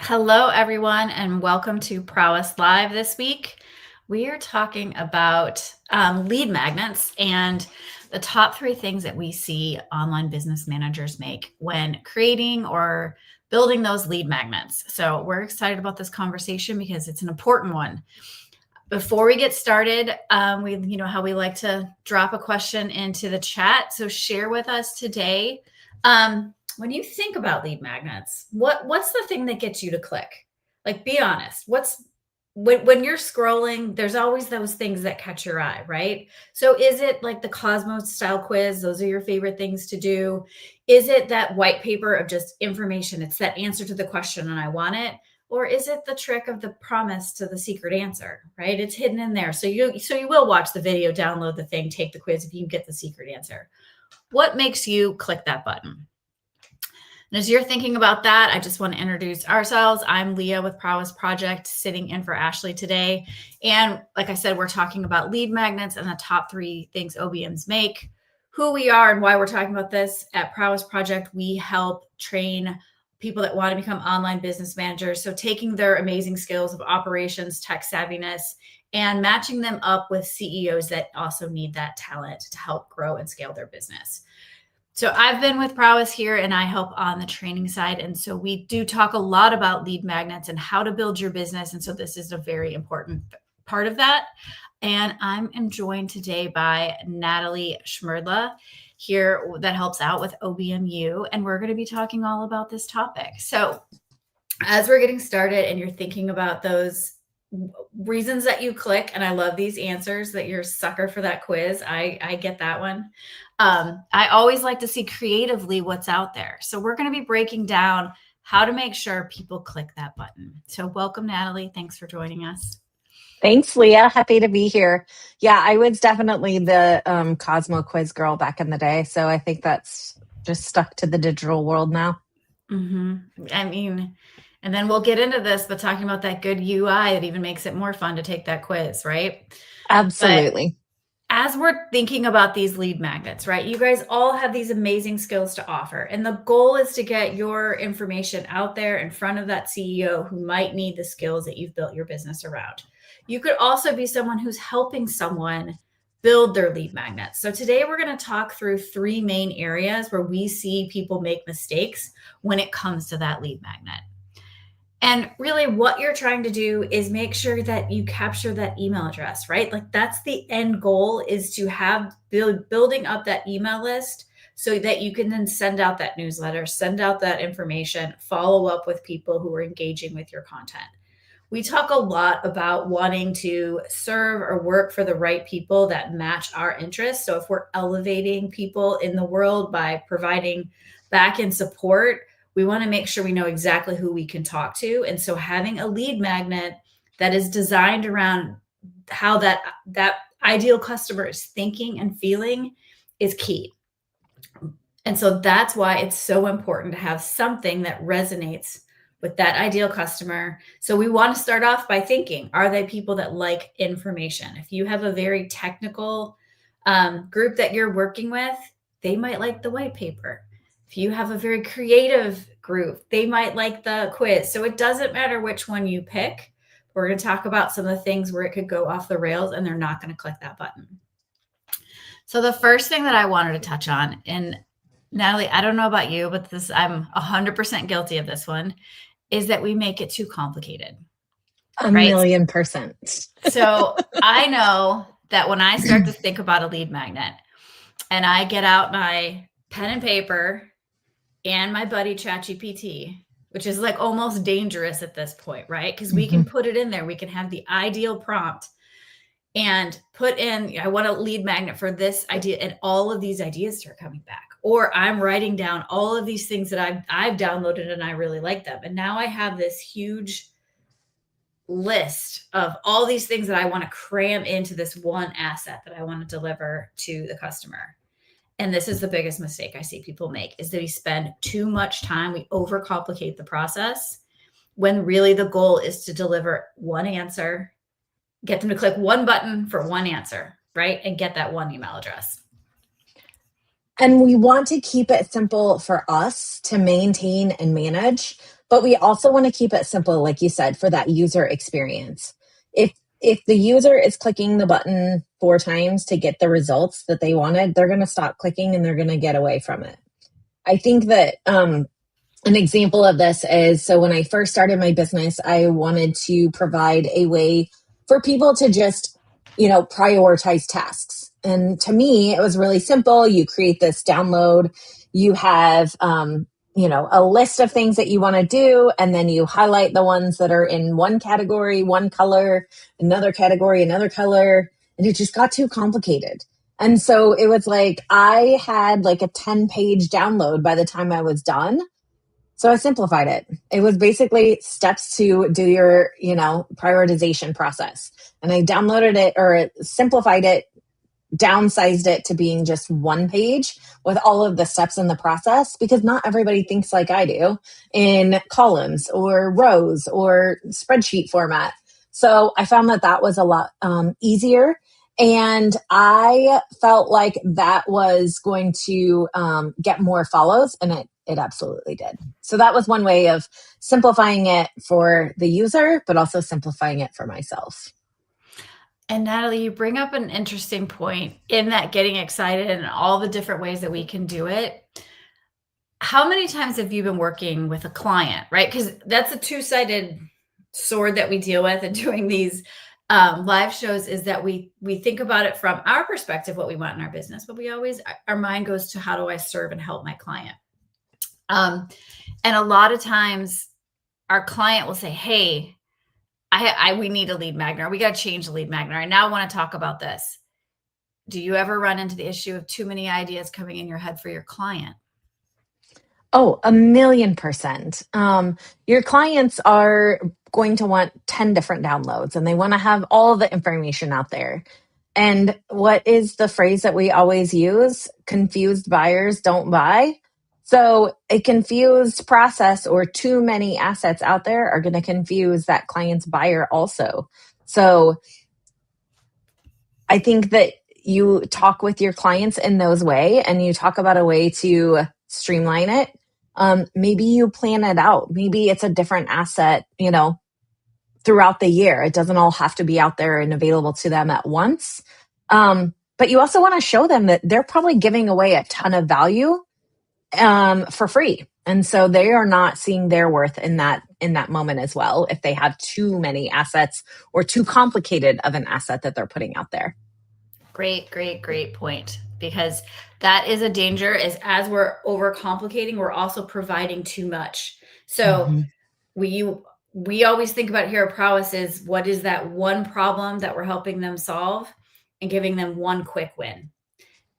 Hello, everyone, and welcome to Prowess Live this week. We are talking about lead magnets and the top 3 things that we see online business managers make when creating or building those lead magnets. So we're excited about this conversation because it's an important one. Before we get started, you know how we like to drop a question into the chat. So share with us today. When you think about lead magnets, what's the thing that gets you to click? Like, be honest. When you're scrolling, there's always those things that catch your eye, right? So is it like the Cosmos style quiz? Those are your favorite things to do. Is it that white paper of just information? It's that answer to the question and I want it. Or is it the trick of the promise to the secret answer, right? It's hidden in there. So you will watch the video, download the thing, take the quiz if you get the secret answer. What makes you click that button? And as you're thinking about that, I just want to introduce ourselves. I'm Leah with Prowess Project, sitting in for Ashley today. And like I said, we're talking about lead magnets and the top 3 things OBMs make, who we are and why we're talking about this. At Prowess Project, we help train people that want to become online business managers. So taking their amazing skills of operations, tech savviness, and matching them up with CEOs that also need that talent to help grow and scale their business. So I've been with Prowess here and I help on the training side. And so we do talk a lot about lead magnets and how to build your business. And so this is a very important part of that. And I'm joined today by Natalie Schmerdla here that helps out with OBMU. And we're going to be talking all about this topic. So as we're getting started and you're thinking about those reasons that you click, and I love these answers that you're a sucker for that quiz. I get that one. I always like to see creatively what's out there. So we're going to be breaking down how to make sure people click that button. So welcome, Natalie. Thanks for joining us. Thanks, Leah. Happy to be here. Yeah, I was definitely the Cosmo quiz girl back in the day. So I think that's just stuck to the digital world now. I mean, and then we'll get into this, but talking about that good UI that even makes it more fun to take that quiz, right? Absolutely. But as we're thinking about these lead magnets, right? You guys all have these amazing skills to offer. And the goal is to get your information out there in front of that CEO who might need the skills that you've built your business around. You could also be someone who's helping someone build their lead magnets. So today we're going to talk through 3 main areas where we see people make mistakes when it comes to that lead magnet. And really what you're trying to do is make sure that you capture that email address, right? Like that's the end goal, is to have building up that email list so that you can then send out that newsletter, send out that information, follow up with people who are engaging with your content. We talk a lot about wanting to serve or work for the right people that match our interests. So if we're elevating people in the world by providing back end support, we want to make sure we know exactly who we can talk to. And so having a lead magnet that is designed around how that ideal customer is thinking and feeling is key. And so that's why it's so important to have something that resonates with that ideal customer. So we want to start off by thinking, are they people that like information? If you have a very technical group that you're working with, they might like the white paper. If you have a very creative group, they might like the quiz. So it doesn't matter which one you pick. We're going to talk about some of the things where it could go off the rails and they're not going to click that button. So the first thing that I wanted to touch on, and Natalie, I don't know about you, but I'm 100% guilty of this one, is that we make it too complicated. A million percent. So I know that when I start to think about a lead magnet and I get out my pen and paper and my buddy ChatGPT, which is like almost dangerous at this point, right? Because we can put it in there. We can have the ideal prompt and put in, I want a lead magnet for this idea, and all of these ideas start coming back. Or I'm writing down all of these things that I've downloaded and I really like them. And now I have this huge list of all these things that I want to cram into this one asset that I want to deliver to the customer. And this is the biggest mistake I see people make, is that we spend too much time, we overcomplicate the process, when really the goal is to deliver one answer, get them to click one button for one answer, right? And get that one email address. And we want to keep it simple for us to maintain and manage. But we also want to keep it simple, like you said, for that user experience. If the user is clicking the button 4 times to get the results that they wanted, they're going to stop clicking and they're going to get away from it. I think that an example of this is, so when I first started my business, I wanted to provide a way for people to just, prioritize tasks. And to me, it was really simple. You create this download, you have, a list of things that you want to do, and then you highlight the ones that are in one category, one color, another category, another color. And it just got too complicated. And so it was like I had like a 10-page download by the time I was done. So I simplified it. It was basically steps to do your, prioritization process. And I downloaded it or simplified it, downsized it to being just 1 page with all of the steps in the process, because not everybody thinks like I do in columns or rows or spreadsheet format. So I found that was a lot easier. And I felt like that was going to get more follows, and it absolutely did. So that was one way of simplifying it for the user, but also simplifying it for myself. And Natalie, you bring up an interesting point in that getting excited and all the different ways that we can do it. How many times have you been working with a client, right? Because that's a two-sided sword that we deal with in doing these live shows, is that we think about it from our perspective, what we want in our business, but our mind goes to how do I serve and help my client? And a lot of times our client will say, hey, we need a lead magnet, or we got to change the lead magnet. I now want to talk about this. Do you ever run into the issue of too many ideas coming in your head for your client? Oh, 1,000,000%. Your clients are going to want 10 different downloads, and they want to have all the information out there. And what is the phrase that we always use? Confused buyers don't buy. So a confused process or too many assets out there are going to confuse that client's buyer also. So I think that you talk with your clients in those way, and you talk about a way to streamline it. Maybe you plan it out. Maybe it's a different asset, throughout the year. It doesn't all have to be out there and available to them at once. But you also want to show them that they're probably giving away a ton of value for free. And so they are not seeing their worth in that moment as well, if they have too many assets or too complicated of an asset that they're putting out there. Great point. Because that is a danger, is as we're overcomplicating, we're also providing too much. So we always think about here at Prowess is, what is that one problem that we're helping them solve, and giving them one quick win.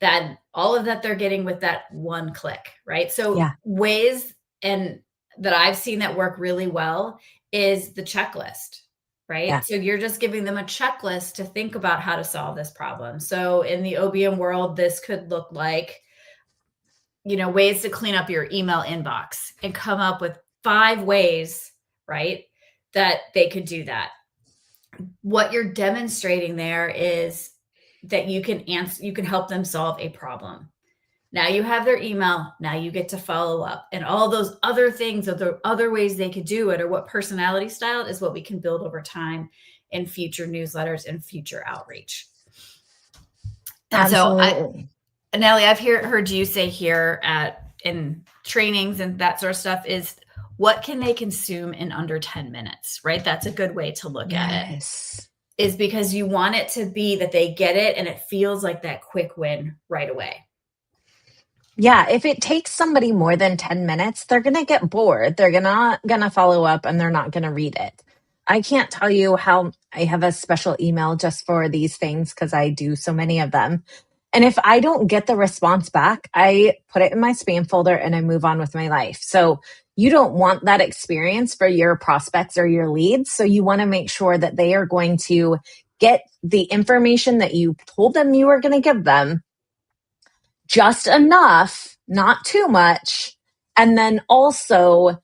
That all of that they're getting with that one click, right? So ways and that I've seen that work really well is the checklist, right? Yeah. So you're just giving them a checklist to think about how to solve this problem. So in the OBM world, this could look like, ways to clean up your email inbox, and come up with 5 ways, right, that they could do that. What you're demonstrating there is that you can help them solve a problem. Now you have their email. Now you get to follow up, and all those other things, or the other ways they could do it, or what personality style is what we can build over time in future newsletters and future outreach. And absolutely. So Nellie, I've heard you say here in trainings and that sort of stuff is, what can they consume in under 10 minutes, right? That's a good way to look at it. Is because you want it to be that they get it and it feels like that quick win right away. Yeah, if it takes somebody more than 10 minutes, they're going to get bored. They're not going to follow up, and they're not going to read it. I can't tell you how I have a special email just for these things, because I do so many of them. And if I don't get the response back, I put it in my spam folder and I move on with my life. So you don't want that experience for your prospects or your leads. So you want to make sure that they are going to get the information that you told them you were going to give them, just enough, not too much, and then also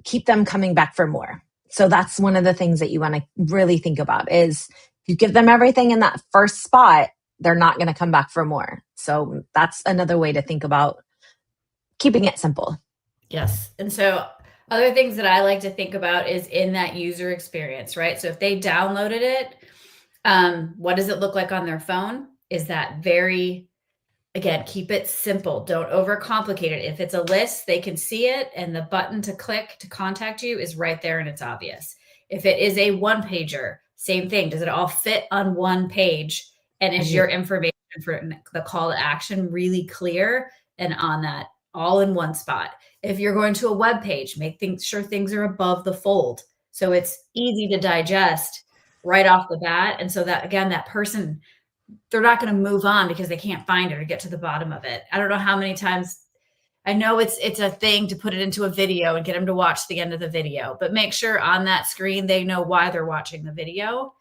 keep them coming back for more. So that's one of the things that you want to really think about is, you give them everything in that first spot, they're not going to come back for more. So that's another way to think about keeping it simple. Yes. And so Other things that I like to think about is in that user experience, right? So if they downloaded it, what does it look like on their phone? Is that very, again, keep it simple. Don't overcomplicate it. If it's a list, they can see it, and the button to click to contact you is right there and it's obvious. If it is a one pager, same thing. Does it all fit on one page? And is your information for the call to action really clear and on that all in one spot? If you're going to a web page, make sure things are above the fold so it's easy to digest right off the bat. And so that, again, that person, they're not going to move on because they can't find it or get to the bottom of it. I don't know how many times, I know it's a thing to put it into a video and get them to watch the end of the video, but make sure on that screen they know why they're watching the video.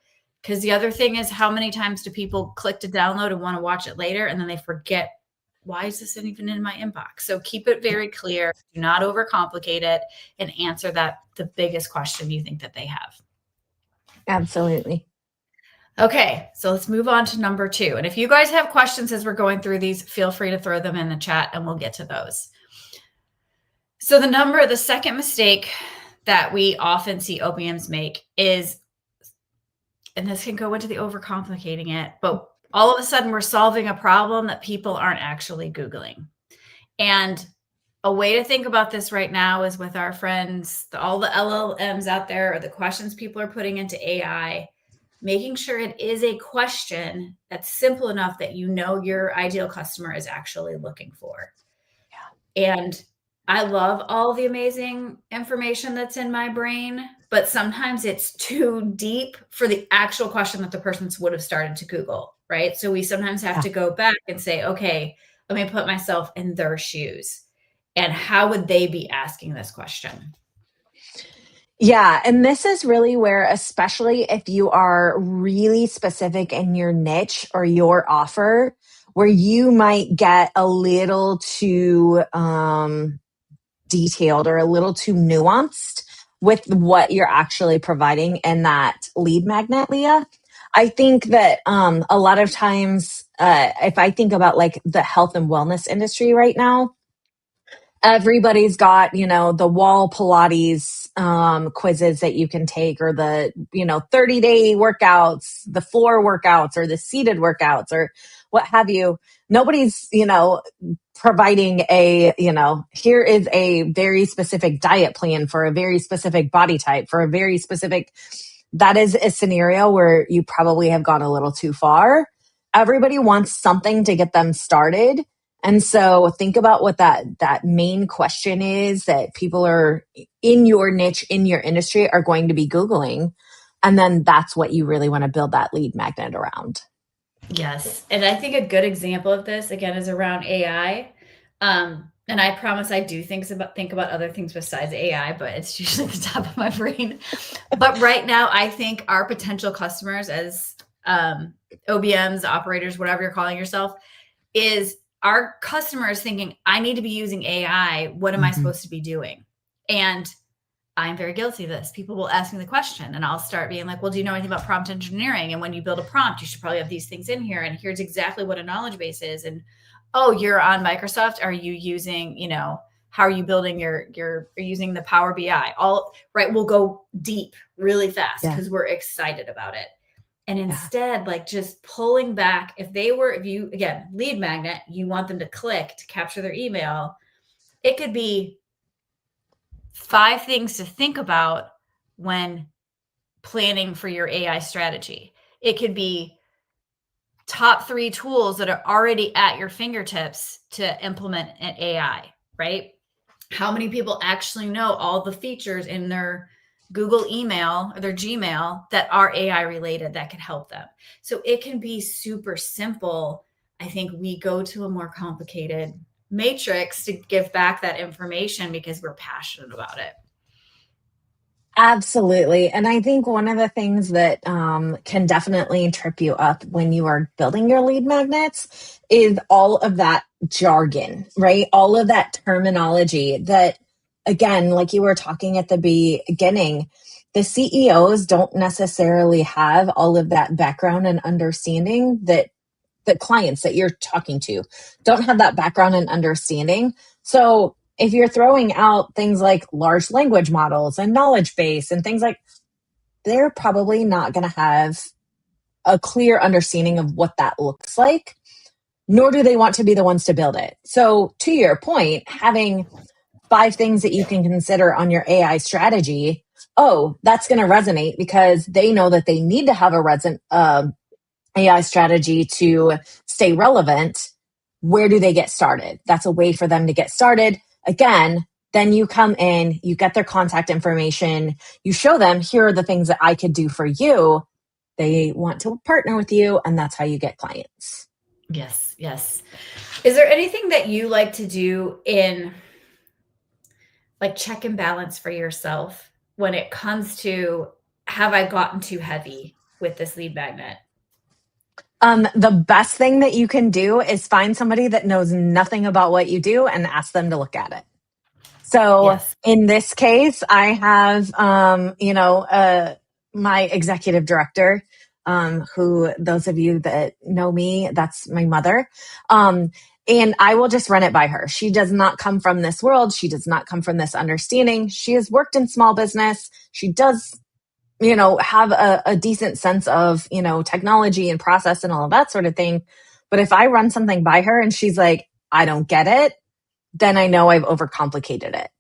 Because the other thing is, how many times do people click to download and want to watch it later, and then they forget, why is this even in my inbox? So keep it very clear, do not overcomplicate it, and answer the biggest question you think that they have. Absolutely. Okay, so let's move on to number 2. And if you guys have questions as we're going through these, feel free to throw them in the chat and we'll get to those. So the second mistake that we often see OBMs make is, and this can go into the overcomplicating it, but all of a sudden we're solving a problem that people aren't actually Googling. And a way to think about this right now is with our friends, all the LLMs out there, or the questions people are putting into AI, making sure it is a question that's simple enough that you know your ideal customer is actually looking for. Yeah. And I love all the amazing information that's in my brain, but sometimes it's too deep for the actual question that the person would have started to Google, right? So we sometimes have to go back and say, okay, let me put myself in their shoes. And how would they be asking this question? Yeah. And this is really where, especially if you are really specific in your niche or your offer, where you might get a little too detailed or a little too nuanced with what you're actually providing in that lead magnet, Leah. I think that a lot of times, if I think about like the health and wellness industry right now, everybody's got, the wall Pilates quizzes that you can take, or the, 30-day workouts, the floor workouts, or the seated workouts, or what have you. Nobody's, providing here is a very specific diet plan for a very specific body type, for a very specific, that is a scenario where you probably have gone a little too far. Everybody wants something to get them started. And so think about what that main question is that people are in your niche, in your industry, are going to be Googling. And then that's what you really want to build that lead magnet around. Yes. And I think a good example of this, again, is around AI. And I promise I do think about other things besides AI, but it's usually the top of my brain. But right now, I think our potential customers as OBMs, operators, whatever you're calling yourself, is our customers thinking, I need to be using AI. What am I supposed to be doing? And I'm very guilty of this. People will ask me the question and I'll start being like, well, do you know anything about prompt engineering? And when you build a prompt, you should probably have these things in here. And here's exactly what a knowledge base is. And, oh, you're on Microsoft. Are you using, how are you building you're using the Power BI? All right. We'll go deep really fast because we're excited about it. And instead, like just pulling back, if you, again, lead magnet, you want them to click to capture their email, it could be 5 things to think about when planning for your AI strategy. It could be top 3 tools that are already at your fingertips to implement an AI, right? How many people actually know all the features in their Google email or their Gmail that are AI related that could help them? So it can be super simple. I think we go to a more complicated matrix to give back that information because we're passionate about it. Absolutely. And I think one of the things that can definitely trip you up when you are building your lead magnets is all of that jargon, right? All of that terminology that, again, like you were talking at the beginning, the CEOs don't necessarily have all of that background and understanding that the clients that you're talking to don't have that background and understanding. So if you're throwing out things like large language models and knowledge base and things like, they're probably not going to have a clear understanding of what that looks like, nor do they want to be the ones to build it. So to your point, having 5 things that you can consider on your AI strategy, oh, that's going to resonate because they know that they need to have a AI strategy to stay relevant. Where do they get started? That's a way for them to get started. Again, then you come in, you get their contact information, you show them, here are the things that I could do for you. They want to partner with you, and that's how you get clients. Yes, yes. Is there anything that you like to do in like check and balance for yourself when it comes to, have I gotten too heavy with this lead magnet? The best thing that you can do is find somebody that knows nothing about what you do and ask them to look at it. So Yes. in this case, I have, my executive director, who those of you that know me, that's my mother. And I will just run it by her. She does not come from this world. She does not come from this understanding. She has worked in small business. She does, have a decent sense of, technology and process and all of that sort of thing. But if I run something by her and she's like, I don't get it, then I know I've overcomplicated it.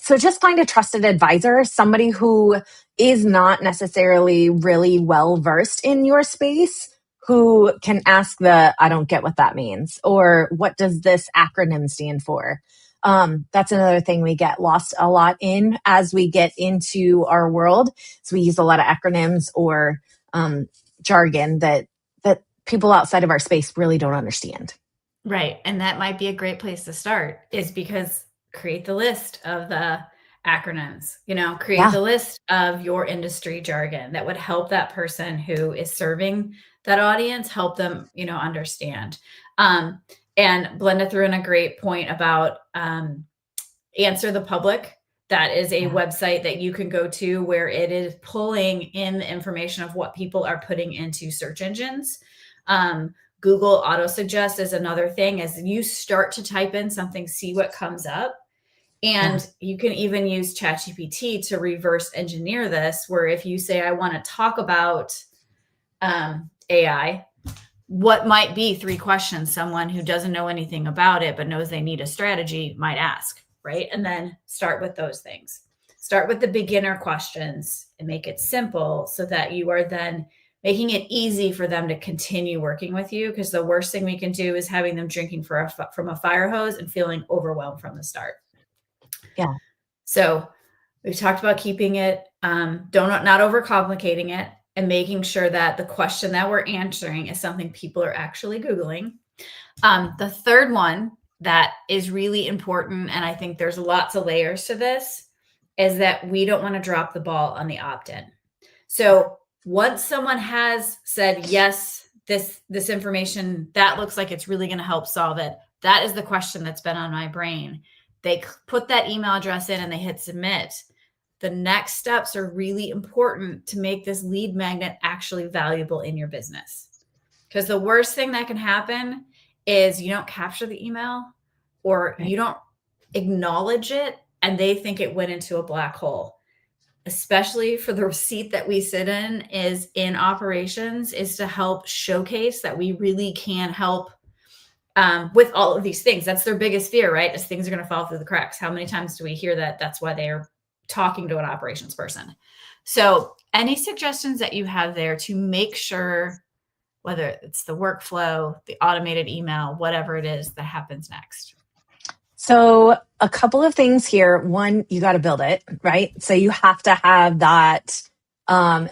So just find a trusted advisor, somebody who is not necessarily really well versed in your space, who can ask I don't get what that means, or what does this acronym stand for? That's another thing we get lost a lot in as we get into our world. So we use a lot of acronyms or jargon that people outside of our space really don't understand. Right. And that might be a great place to start, is because create the list of the acronyms, create Yeah. the list of your industry jargon that would help that person who is serving that audience, help them, understand. And Blenda threw in a great point about Answer the Public. That is a website that you can go to where it is pulling in the information of what people are putting into search engines. Google auto suggest is another thing. As you start to type in something, see what comes up. And you can even use ChatGPT to reverse engineer this, where if you say, I want to talk about AI, what might be 3 questions someone who doesn't know anything about it but knows they need a strategy might ask, right? And then start with those things. Start with the beginner questions and make it simple so that you are then making it easy for them to continue working with you, because the worst thing we can do is having them drinking from a fire hose and feeling overwhelmed from the start. Yeah. So we've talked about keeping it, not overcomplicating it, and making sure that the question that we're answering is something people are actually Googling. The third one that is really important, and I think there's lots of layers to this, is that we don't want to drop the ball on the opt-in. So once someone has said, yes, this information, that looks like it's really going to help solve it, that is the question that's been on my brain. They put that email address in and they hit submit. The next steps are really important to make this lead magnet actually valuable in your business. Because the worst thing that can happen is you don't capture the email, or you don't acknowledge it, and they think it went into a black hole. Especially for the seat that we sit in, is in operations, is to help showcase that we really can help with all of these things. That's their biggest fear, right? Is things are going to fall through the cracks. How many times do we hear that? That's why they are talking to an operations person. So any suggestions that you have there to make sure, whether it's the workflow, the automated email, whatever it is that happens next? So a couple of things here. One, you got to build it, right? So you have to have that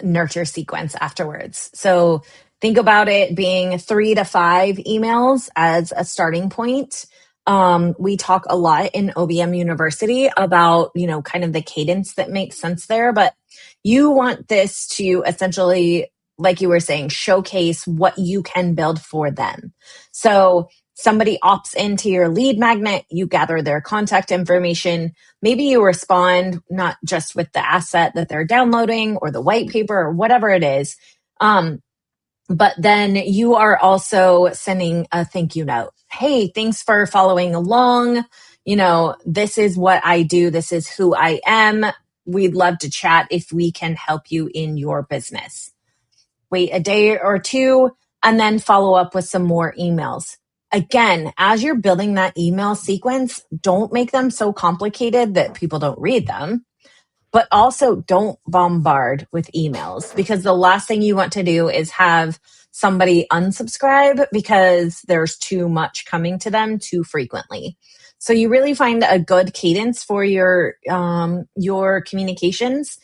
nurture sequence afterwards. So think about it being 3 to 5 emails as a starting point. We talk a lot in OBM University about, kind of the cadence that makes sense there, but you want this to essentially, like you were saying, showcase what you can build for them. So somebody opts into your lead magnet, you gather their contact information. Maybe you respond not just with the asset that they're downloading or the white paper or whatever it is. But then you are also sending a thank you note. Hey, thanks for following along. this is what I do. This is who I am. We'd love to chat if we can help you in your business. Wait a day or two and then follow up with some more emails. Again, as you're building that email sequence, don't make them so complicated that people don't read them. But also don't bombard with emails, because the last thing you want to do is have somebody unsubscribe because there's too much coming to them too frequently. So you really find a good cadence for your communications.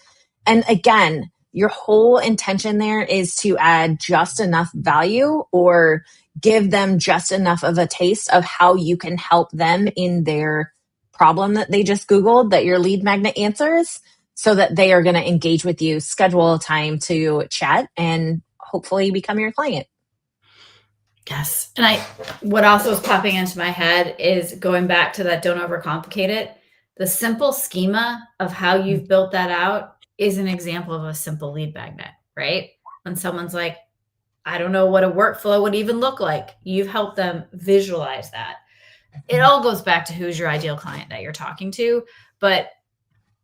And again, your whole intention there is to add just enough value or give them just enough of a taste of how you can help them in their problem that they just Googled that your lead magnet answers, so that they are going to engage with you, schedule a time to chat, and hopefully become your client. Yes. And what also is popping into my head is going back to that don't overcomplicate it. The simple schema of how you've built that out is an example of a simple lead magnet, right? When someone's like, I don't know what a workflow would even look like, you've helped them visualize that. It all goes back to who's your ideal client that you're talking to. But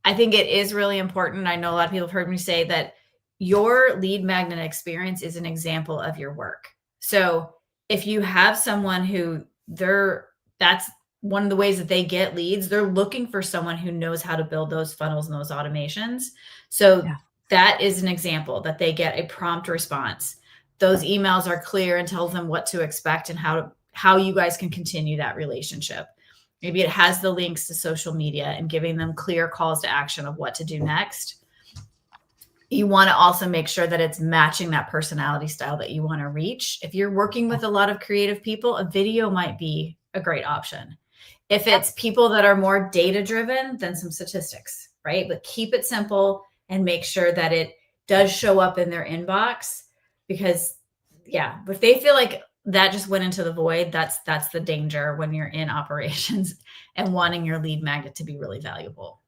I think it is really important. I know a lot of people have heard me say that your lead magnet experience is an example of your work. So if you have someone who that's one of the ways that they get leads, they're looking for someone who knows how to build those funnels and those automations. So that is an example that they get a prompt response. Those emails are clear and tells them what to expect and how you guys can continue that relationship. Maybe it has the links to social media and giving them clear calls to action of what to do next. You want to also make sure that it's matching that personality style that you want to reach. If you're working with a lot of creative people, a video might be a great option. If it's people that are more data-driven, then some statistics, right? But keep it simple and make sure that it does show up in their inbox, because if they feel like that just went into the void, that's the danger when you're in operations and wanting your lead magnet to be really valuable.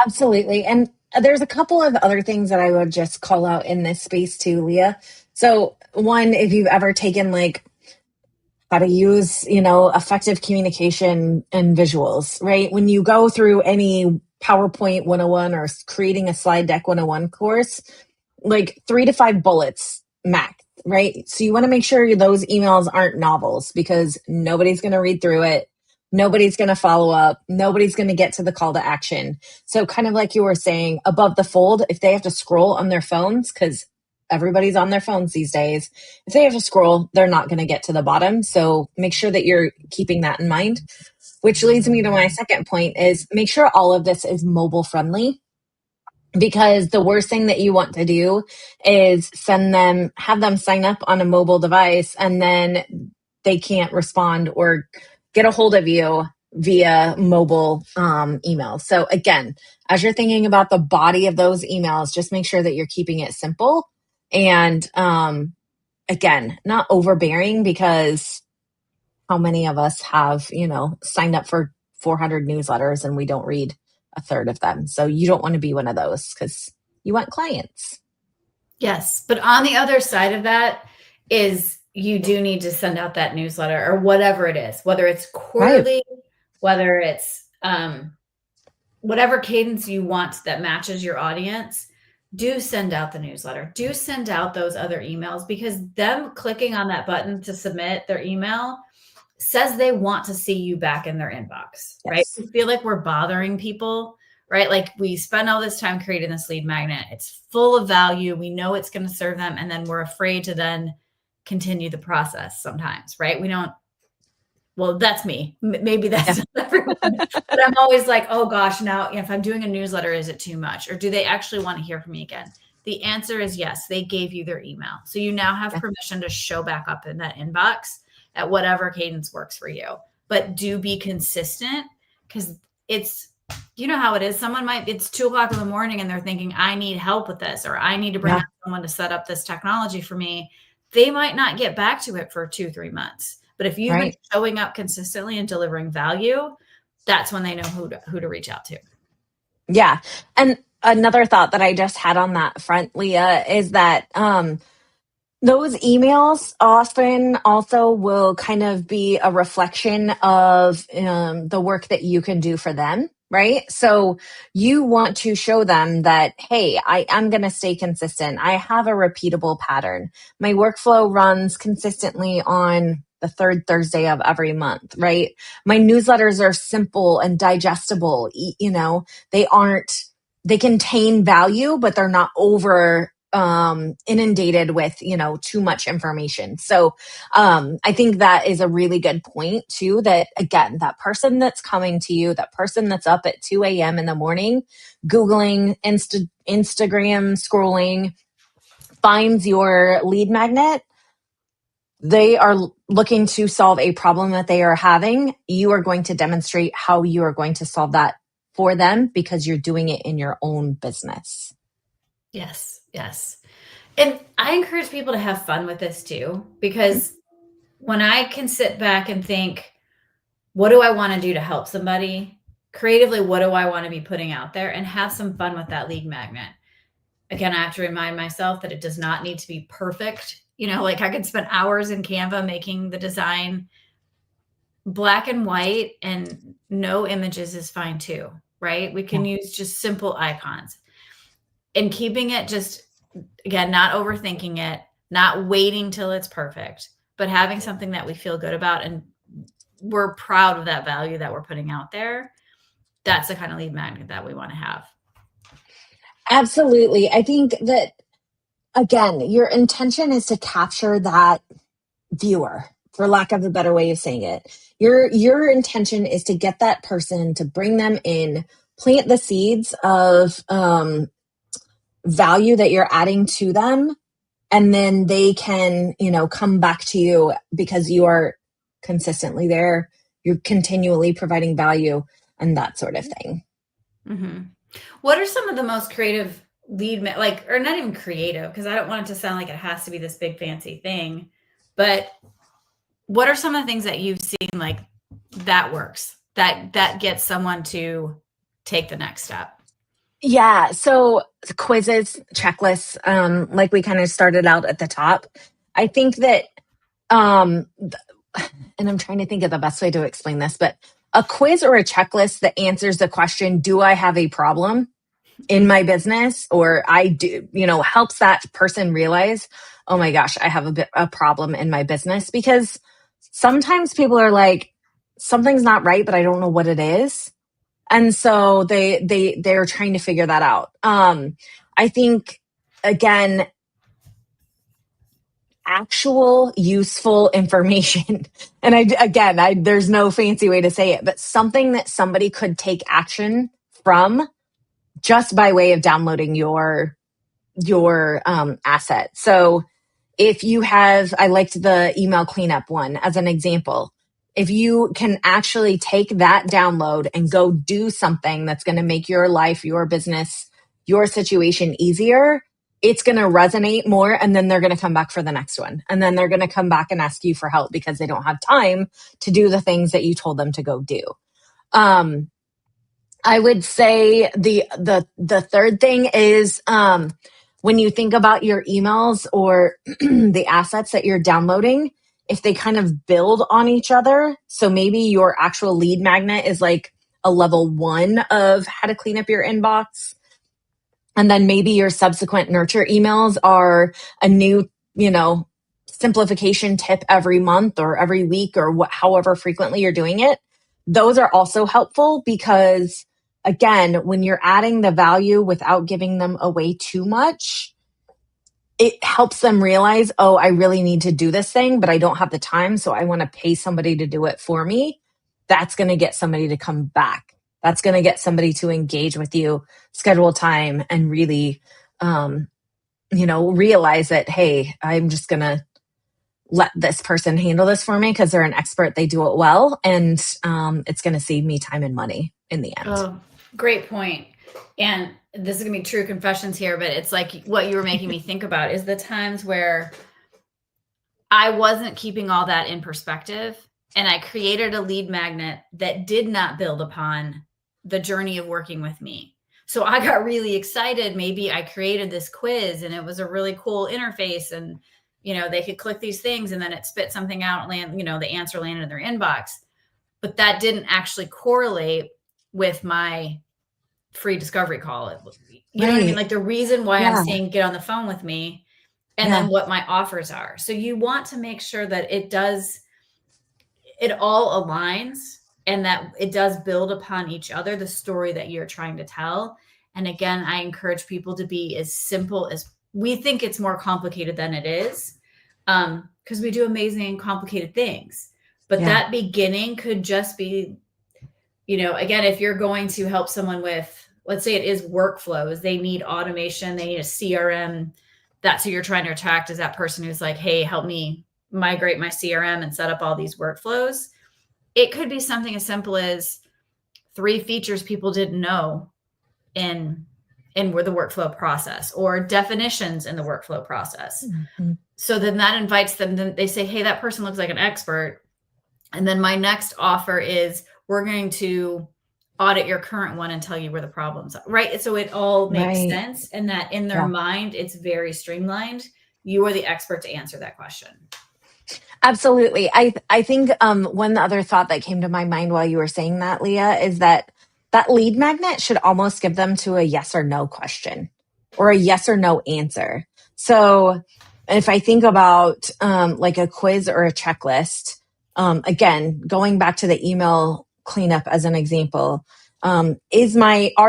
Absolutely. And there's a couple of other things that I would just call out in this space too, Leah. So one, if you've ever taken how to use, effective communication and visuals, right? When you go through any PowerPoint 101 or creating a slide deck 101 course, 3 to 5 bullets max. Right? So you want to make sure those emails aren't novels, because nobody's going to read through it. Nobody's going to follow up. Nobody's going to get to the call to action. So kind of like you were saying, above the fold, if they have to scroll on their phones, because everybody's on their phones these days, if they have to scroll, they're not going to get to the bottom. So make sure that you're keeping that in mind, which leads me to my second point is make sure all of this is mobile friendly. Because the worst thing that you want to do is have them sign up on a mobile device and then they can't respond or get a hold of you via mobile email. So again, as you're thinking about the body of those emails, just make sure that you're keeping it simple and again, not overbearing, because how many of us have, signed up for 400 newsletters and we don't read a third of them. So you don't want to be one of those, because you want clients. Yes. But on the other side of that is you do need to send out that newsletter or whatever it is, whether it's quarterly, whether it's whatever cadence you want that matches your audience. Do send out the newsletter. Do send out those other emails, because them clicking on that button to submit their email says they want to see you back in their inbox, right? We feel like we're bothering people, right? Like we spend all this time creating this lead magnet. It's full of value. We know it's going to serve them. And then we're afraid to then continue the process sometimes, right? That's me. Maybe that's not everyone. But I'm always like, oh gosh, now if I'm doing a newsletter, is it too much? Or do they actually want to hear from me again? The answer is yes. They gave you their email. So you now have permission to show back up in that inbox at whatever cadence works for you. But do be consistent, because it's, you know how it is. It's 2:00 in the morning and they're thinking, I need help with this, or I need to bring someone to set up this technology for me. They might not get back to it for 2-3 months. But if you've been showing up consistently and delivering value, that's when they know who to reach out to. Yeah. And another thought that I just had on that front, Leah, is that Those emails often also will kind of be a reflection of the work that you can do for them, right? So you want to show them that, hey, I am going to stay consistent. I have a repeatable pattern. My workflow runs consistently on the third Thursday of every month, right? My newsletters are simple and digestible. They aren't, they contain value, but they're not over inundated with too much information. So I think that is a really good point too, that again, that person that's coming to you, that person that's up at 2 a.m. in the morning googling, Instagram scrolling, finds your lead magnet, they are looking to solve a problem that they are having. You are going to demonstrate how you are going to solve that for them because you're doing it in your own business. Yes. And I encourage people to have fun with this too, because when I can sit back and think, what do I want to do to help somebody creatively? What do I want to be putting out there, and have some fun with that lead magnet? Again, I have to remind myself that it does not need to be perfect. Like I could spend hours in Canva making the design. Black and white and no images is fine too, right? We can use just simple icons, and keeping it just, again, not overthinking it, not waiting till it's perfect, but having something that we feel good about and we're proud of that value that we're putting out there. That's the kind of lead magnet that we want to have. Absolutely. I think that, again, your intention is to capture that viewer, for lack of a better way of saying it. Your intention is to get that person, to bring them in, plant the seeds of value that you're adding to them, and then they can come back to you because you are consistently there, you're continually providing value, and that sort of thing. Mm-hmm. What are some of the most creative or not even creative, because I don't want it to sound like it has to be this big fancy thing, but what are some of the things that you've seen like that works, that gets someone to take the next step? Yeah. So quizzes, checklists, like we kind of started out at the top. I think that, and I'm trying to think of the best way to explain this, but a quiz or a checklist that answers the question, do I have a problem in my business? Or I do, helps that person realize, oh my gosh, I have a problem in my business. Because sometimes people are like, something's not right, but I don't know what it is. And so they're trying to figure that out. I think, again, actual useful information. And there's no fancy way to say it, but something that somebody could take action from just by way of downloading your asset. So if you have, I liked the email cleanup one as an example. If you can actually take that download and go do something that's going to make your life, your business, your situation easier, it's going to resonate more. And then they're going to come back for the next one. And then they're going to come back and ask you for help because they don't have time to do the things that you told them to go do. I would say the third thing is, when you think about your emails or the assets that you're downloading, if they kind of build on each other. So maybe your actual lead magnet is like a level 1 of how to clean up your inbox. And then maybe your subsequent nurture emails are a new, simplification tip every month or every week or however frequently you're doing it. Those are also helpful because, again, when you're adding the value without giving them away too much, it helps them realize, oh, I really need to do this thing, but I don't have the time. So I want to pay somebody to do it for me. That's going to get somebody to come back. That's going to get somebody to engage with you, schedule time, and really, realize that, hey, I'm just going to let this person handle this for me because they're an expert. They do it well. And it's going to save me time and money in the end. Oh, great point. And this is going to be true confessions here, but it's like what you were making me think about is the times where I wasn't keeping all that in perspective and I created a lead magnet that did not build upon the journey of working with me. So I got really excited. Maybe I created this quiz and it was a really cool interface and they could click these things and then it spit something out, and the answer landed in their inbox. But that didn't actually correlate with my free discovery call. You know what I mean? Like the reason why I'm saying get on the phone with me, and then what my offers are. So you want to make sure that it all aligns and that it does build upon each other, the story that you're trying to tell. And again, I encourage people to be as simple as we think. It's more complicated than it is, because we do amazing and complicated things. But that beginning could just be, again, if you're going to help someone with, let's say it is workflows, they need automation, they need a CRM. That's who you're trying to attract, is that person who's like, hey, help me migrate my CRM and set up all these workflows. It could be something as simple as 3 features people didn't know in the workflow process, or definitions in the workflow process. Mm-hmm. So then that invites them, then they say, hey, that person looks like an expert. And then my next offer is, we're going to audit your current one and tell you where the problems are, right? So it all makes sense. And that in their mind, it's very streamlined. You are the expert to answer that question. Absolutely. I think one other thought that came to my mind while you were saying that, Leah, is that lead magnet should almost give them to a yes or no question, or a yes or no answer. So if I think about like a quiz or a checklist, again, going back to the email cleanup as an example, are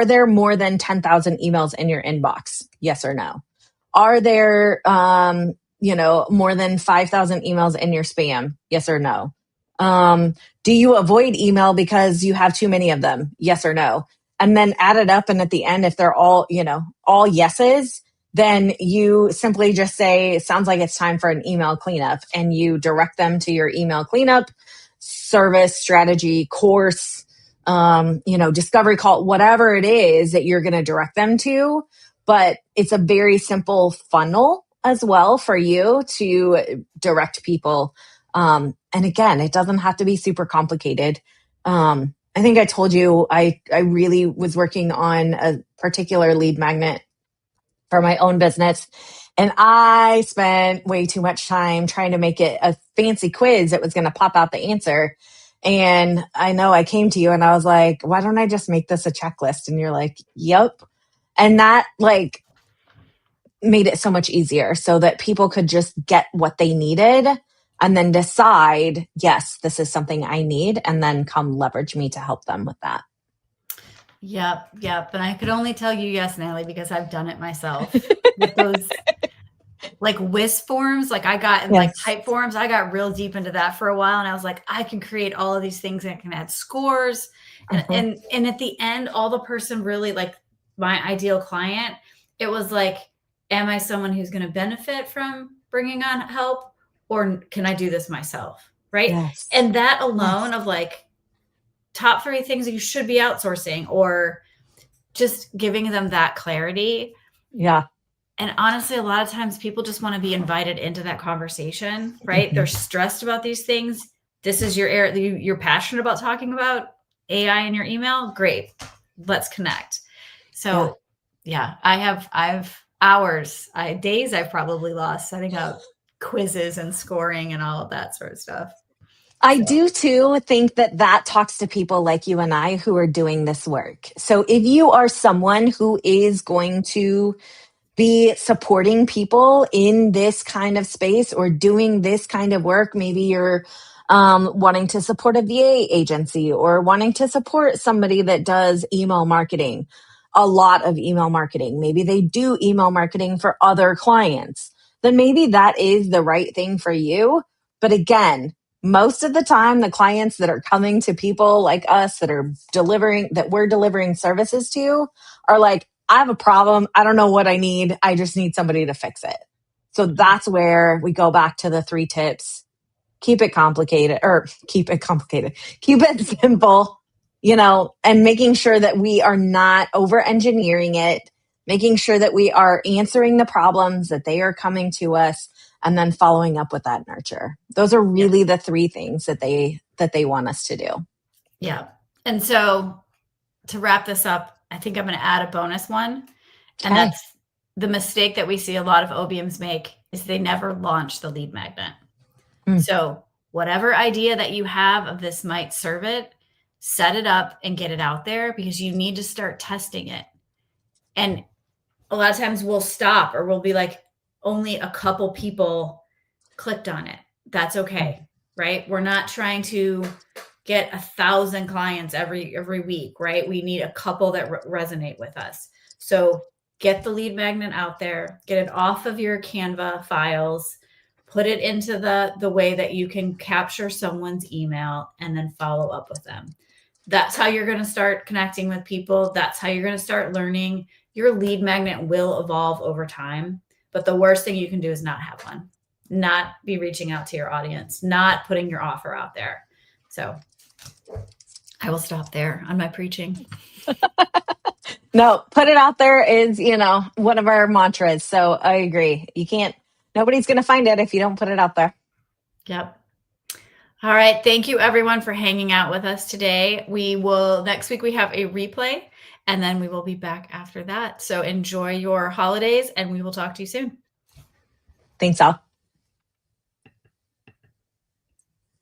there more than 10,000 emails in your inbox? Yes or no? Are there, more than 5,000 emails in your spam? Yes or no? Do you avoid email because you have too many of them? Yes or no? And then add it up. And at the end, if they're all yeses, then you simply just say, sounds like it's time for an email cleanup. And you direct them to your email cleanup service, strategy, course, discovery call, whatever it is that you're going to direct them to. But it's a very simple funnel as well for you to direct people. And again, it doesn't have to be super complicated. I think I told you I really was working on a particular lead magnet for my own business. And I spent way too much time trying to make it a fancy quiz that was going to pop out the answer. And I know I came to you and I was like, why don't I just make this a checklist? And you're like, yep. And that made it so much easier so that people could just get what they needed and then decide, yes, this is something I need, and then come leverage me to help them with that. Yep. And I could only tell you yes, Natalie, because I've done it myself with those WIS forms. I got type forms. I got real deep into that for a while, and I was like, I can create all of these things and I can add scores. And at the end, all the person really, my ideal client, it was like, am I someone who's going to benefit from bringing on help, or can I do this myself? Right. Yes. And that alone of top 3 things that you should be outsourcing, or just giving them that clarity. Yeah. And honestly, a lot of times people just want to be invited into that conversation, right? Mm-hmm. They're stressed about these things. This is your area. You're passionate about talking about AI in your email. Great. Let's connect. So yeah, I've hours, days I've probably lost setting up quizzes and scoring and all of that sort of stuff. I do too think that talks to people like you and I who are doing this work. So if you are someone who is going to be supporting people in this kind of space or doing this kind of work, maybe you're wanting to support a VA agency or wanting to support somebody that does email marketing, a lot of email marketing. Maybe they do email marketing for other clients. Then maybe that is the right thing for you. But again, most of the time, the clients that are coming to people like us that we're delivering services to are like, I have a problem. I don't know what I need. I just need somebody to fix it. So that's where we go back to the 3 tips. Keep it simple, and making sure that we are not over engineering it, making sure that we are answering the problems that they are coming to us, and then following up with that nurture. Those are really the 3 things that they want us to do. Yeah. And so to wrap this up, I think I'm going to add a bonus one. And that's the mistake that we see a lot of OBMs make is they never launch the lead magnet. So whatever idea that you have of this might serve it, set it up and get it out there, because you need to start testing it. And a lot of times we'll stop, or we'll be like, only a couple people clicked on it. That's okay, right? We're not trying to get 1,000 clients every week, right? We need a couple that resonate with us. So get the lead magnet out there, get it off of your Canva files, put it into the way that you can capture someone's email, and then follow up with them. That's how you're going to start connecting with people. That's how you're going to start learning. Your lead magnet will evolve over time, but the worst thing you can do is not have one, not be reaching out to your audience, not putting your offer out there. So I will stop there on my preaching. No, put it out there is, one of our mantras. So I agree. Nobody's going to find it if you don't put it out there. Yep. All right. Thank you everyone for hanging out with us today. Next week we have a replay, and then we will be back after that. So enjoy your holidays, and we will talk to you soon. Thanks, all.